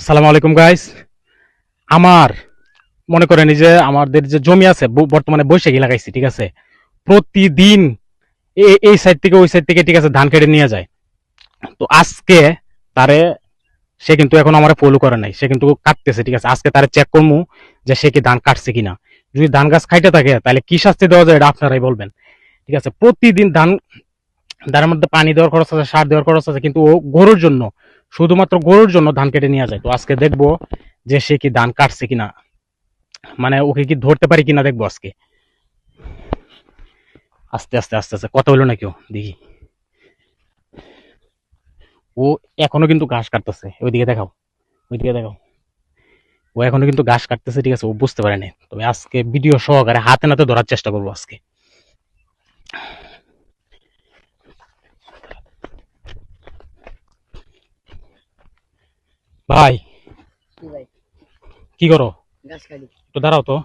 আসসালামু আলাইকুম গাইস। আমার মনে করেন এই যে আমাদের যে জমি আছে বর্তমানে বৈশাখী লাগাইছি, ঠিক আছে। প্রতিদিন এই সাইড থেকে ওই সাইড থেকে, ঠিক আছে, ধান কেটে নিয়ে যায়। তো আজকে তারে, সে কিন্তু এখন আমার ফলো করে নাই, সে কিন্তু কাটতেছে, ঠিক আছে। আজকে তারে চেক করবো যে সে কি ধান কাটছে কিনা। যদি ধান গাছ খাইতে থাকে তাহলে কি শাস্তি দেওয়া যায় এটা আপনারাই বলবেন, ঠিক আছে। প্রতিদিন ধানের মধ্যে পানি দেওয়ার খরচ আছে, সার দেওয়ার খরচ আছে, কিন্তু ও গরুর জন্য, শুধুমাত্র গরুর জন্য ধান কেটে নিয়ে যায়। তো আজকে দেখবো যে সে কি ধান কাটছে কিনা, মানে ওকে কি ধরতে পারি কিনা দেখবো আজকে। আস্তে আস্তে আস্তে আস্তে কথা হলো না কেউ, দেখি। ও এখনো কিন্তু ঘাস কাটতেছে, ওইদিকে দেখাও, ওইদিকে দেখাও। ও এখনো কিন্তু ঘাস কাটতেছে, ঠিক আছে। ও বুঝতে পারেনি, তবে আজকে ভিডিও সহকারে হাতে নাতে ধরার চেষ্টা করবো আজকে। ভাই কি করো? একটু দাঁড়াও তো।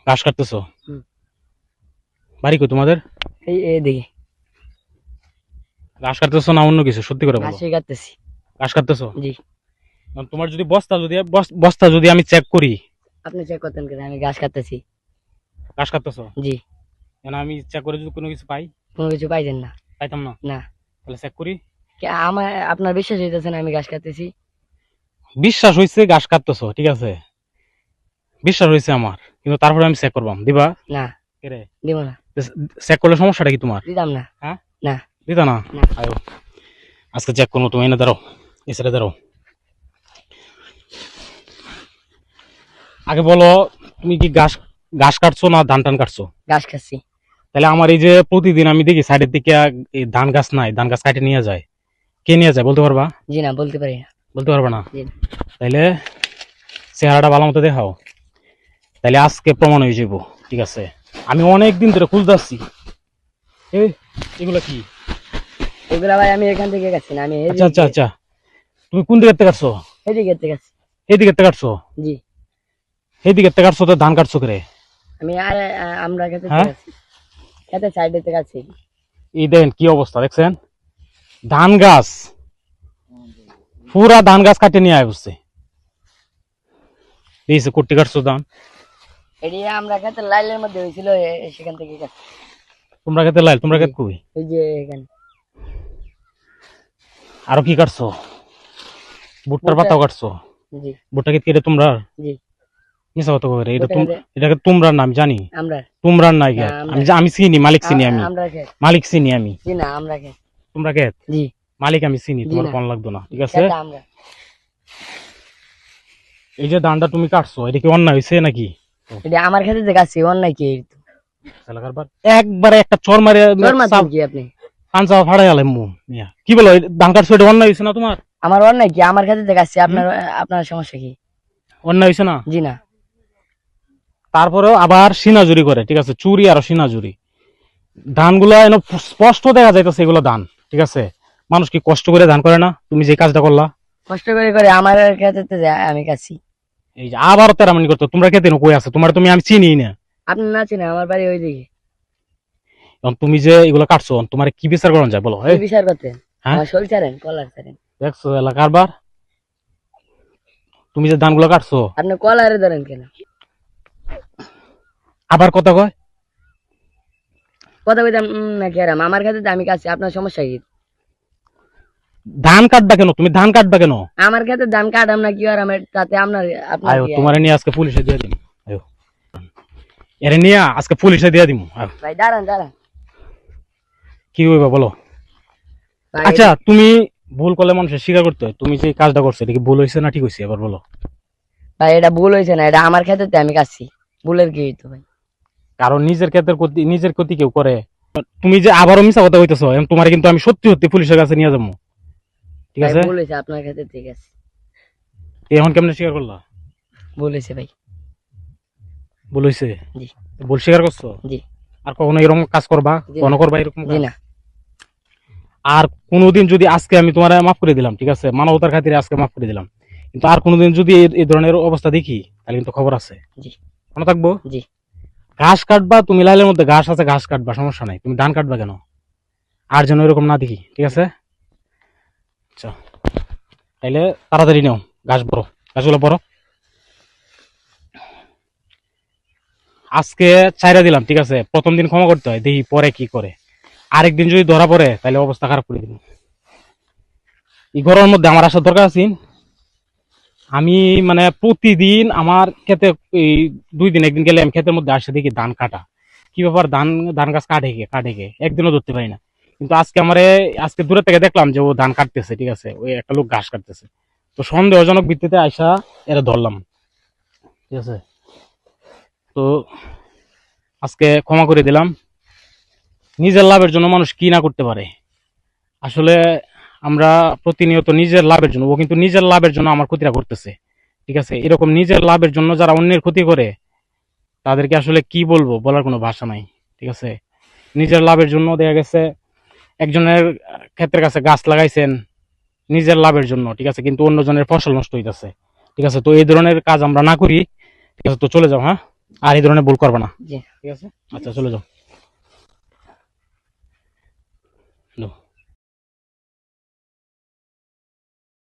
ঘাস কাটতেছো? বাড়ি কই তোমাদের? এই দেখি ঘাস কাটতেছো না অন্য কিছু? সত্যি করে বলো। ঘাসই কাটতেছি। ঘাস কাটতেছো? জি। তোমার যদি বস্তা যদি আমি চেক করি। আপনি চেক করতেন কেন? আমি ঘাস কাটতেছি। ঘাস কাটতেছো? জি। কেন আমি চেক করে যদি কোনো কিছু পাই? কোনো কিছু পাইছেন না? পাইতাম না। না। তাহলে চেক করি। আমার আপনার বিশ্বাস হইতেছে না আমি ঘাস কাটতেছি? বিশ্বাস হয়েছে ঘাস কাটতেছো, ঠিক আছে, বিশ্বাস হয়েছে আমার, কিন্তু তারপরে আমি চেক করবাম, দিবা? না। কেরে দিব না। চেক করলে সমস্যাটা কি তোমার? দিতাম না। হ্যাঁ, না। দিতা না? না। আয়ো আজকে চেক করবো। তুমি এনে দাঁড়াও, এসে দাঁড়াও। আগে বলো, তুমি কি ঘাস ঘাস কাটছো না ধান টান কাটছো? ঘাস খাচ্ছি। তাহলে আমার এই যে প্রতিদিন আমি দেখি সাইডের দিকে এই ধান গাছ নাই, ধান গাছ কাটে নিয়ে যায়, কে নিয়ে যায় বলতে পারবা? জি না, বলতে পারি না। বলতে পারবা না? জি। তাইলে চেহারাটা ভালো মতো দেখাও, তাইলে আজকে প্রমাণ হয়ে যাবো, ঠিক আছে। আমি অনেক দিন ধরে খুঁজতেছি। এগুলো কি? এগুলা ভাই আমি এখান থেকে কাটছি না, আমি আচ্ছা আচ্ছা আচ্ছা, তুমি কোন দিকে থেকে কাটছো? এদিকে থেকে কাটছি। এইদিকে থেকে কাটছো? জি। এইদিকে থেকে কাটছো তো ধান কাটছো করে? আমি আমরা খেতে হ্যাঁ, খেতে সাইডে থেকে কাটছি। এই দেখেন কি অবস্থা, দেখছেন? ধান গাছ, পুরা ধান গাছ কাটে নিয়ে আয় বসছে। দিয়েছে কুট্টি কাটছো ধান? এটি আমরা খেতে লাইলের মধ্যে হয়েছিল, সেখান থেকে কাটছি। তোমরা খেতে লাইল, তোমরা খেতে কই? এই যে এখানে। আরো কি কাটছো? ভুট্টার পাতাও কাটছো? জি। ভুট্টা ক্ষেত কেটে তোমরা? জি। মিশা কথা করে, এটাকে তোমরা না, আমি জানি আমরা তোমরা নাই খেত। আমি চিনি, মালিক চিনি, আমি আমরা খেত। মালিক চিনি আমি। জি না, আমরা খেত। তোমরা খেত? জি। মালিক আমি চিনি, তোমার কোন লাগতো না, ঠিক আছে। আমরা এই যে ধানটা তুমি কাটছো, এটা কি অন্যায় হয়েছে নাকি? এটা আমার খেতে যে কাটছি, অন্যায় কি? একবারে একটা চর মারে কি আপনি পাঞ্চা ফাড়াই আলে মু মিয়া, কি বলো? ধান কাটছো, এটা অন্যায় হয়েছে না তোমার? আমার অন্যায় কি? আমার খেতে যে কাটছি, আপনার আপনার সমস্যা কি? অন্যায় হয়েছে না? জি না। তারপরেও আবার সিনাজুরি করে, ঠিক আছে, চুরি আর সিনাজুরি। ধানগুলা এনে স্পষ্ট দেখা যাইতেছে এগুলো ধান, ঠিক আছে। মানুষ কি কষ্ট করে ধান করে না? তুমি যে কাজটা করলা, কষ্ট করে করে আমার খেতে আমি কাটছি। এই যে আবার তেরামানি করতো। তোমরা খেতে কই আছে? তোমার তুমি আমি চিনি না। আপনি না চিনে, আমার বাড়ি ওই দিকে। এখন তুমি যে এগুলো কাটছো, তোমার কি বিচার করা যায় বলো? কি বিচার করতেন? হ্যাঁ, আমার শরীর ছাড়েন, কলার ছাড়েন। দেখছো এলাকার বার, তুমি যে ধানগুলো কাটছো। আপনি কলারে ধরেন কেন? আবার কথা কয়, কথা কইতাম না কি? আরাম আমার খেতে আমি কাটছি, আপনার সমস্যা কি? ধান কাটবা কেন? তুমি ধান কাটবা কেন? আমার খেতে ধান কাটাম না কি? আর আমার তাতে আপনার আপনার আয়ো, কি? তোমার নিয়ে আজকে পুলিশে দিয়ে দিম। আয়ো, এর নিয়ে আজকে পুলিশে দিয়ে দিম। ভাই দাঁড়ান দাঁড়ান। কি হইবা বলো? ভাই আচ্ছা, তুমি ভুল করলে মানুষের স্বীকার করতে হয়। তুমি যে কাজটা করছো, এটা কি ভুল হয়েছে না ঠিক হয়েছে এবার বলো? ভাই এটা ভুল হয়েছে না, এটা আমার খেতে আমি কাটছি। ভুলের কি হইতো ভাই? কারণ নিজের ক্ষেতের ক্ষতি, নিজের ক্ষতি কেউ করে? তুমি যে আবারও মিছা কথা কইতেছো, তোমার কিন্তু আমি সত্যি সত্যি পুলিশের কাছে নিয়ে যাবো, ঠিক ভাই আছে। ভুল হয়েছে আপনার খেতে, ঠিক আছে। এখন কেমনে স্বীকার করলা? ভুল হয়েছে ভাই। ভুল হয়েছে? জি। ভুল স্বীকার করছো? জি। আর কখনো এরকম কাজ করবা? কখনো করবা এরকম জি কাজ? না। আর কোনোদিন যদি, আজকে আমি তোমার মাফ করে দিলাম, ঠিক আছে, মানবতার খাতিরে আজকে মাফ করে দিলাম, কিন্তু আর কোনোদিন যদি এই ধরনের অবস্থা দেখি, তাহলে কিন্তু খবর আছে। জি। মনে থাকবো। জি। ঘাস কাটবা তুমি, লাইলের মধ্যে ঘাস আছে, ঘাস কাটবা, সমস্যা নাই। তুমি ধান কাটবা কেন? আর যেন এরকম না দেখি, ঠিক আছে। আচ্ছা, তাইলে তাড়াতাড়ি নেও, গাছগুলো বড়। আজকে ছাইরা দিলাম, ঠিক আছে, প্রথম দিন ক্ষমা করতে হয়, দেখি পরে কি করে। আরেকদিন যদি ধরা পড়ে তাহলে অবস্থা খারাপ করে দিব। এই গরমের মধ্যে আমার আসার দরকার আছে? আমি মানে প্রতিদিন আমার ক্ষেতে এই 2 দিন একদিন গেলে আমি ক্ষেতের মধ্যে আসে দেখি ধান কাটা। কি ব্যাপার, ধান ধান গাছ কাটে কে একদিনও ধরতে পারি না। কিন্তু আজকে দূরে থেকে দেখলাম যে ও ধান কাটতেছে, ঠিক আছে, ওই একটা লোক ঘাস কাটতেছে। তো সন্দেহজনক ভিত্তিতে আইসা এরা ধরলাম, ঠিক আছে। তো আজকে ক্ষমা করে দিলাম। নিজের লাভের জন্য মানুষ কি না করতে পারে। আসলে আমরা প্রতিনিয়ত নিজের লাভের জন্য, ও কিন্তু নিজের লাভের জন্য আমার ক্ষতিটা করতেছে, ঠিক আছে। এরকম নিজের লাভের জন্য যারা অন্যের ক্ষতি করে তাদেরকে আসলে কি বলবো, বলার কোনো ভাষা নাই, ঠিক আছে। নিজের লাভের জন্য দেখা গেছে একজনের ক্ষেত্রের কাছে গাছ লাগাইছেন নিজের লাভের জন্য, ঠিক আছে, কিন্তু অন্যজনের ফসল নষ্ট হইতেছে, ঠিক আছে। তো এই ধরনের কাজ আমরা না করি, ঠিক আছে। তো চলে যাও, হ্যাঁ, আর এই ধরনের ভুল করবে না, জি। ঠিক আছে। আচ্ছা, চলে যাও।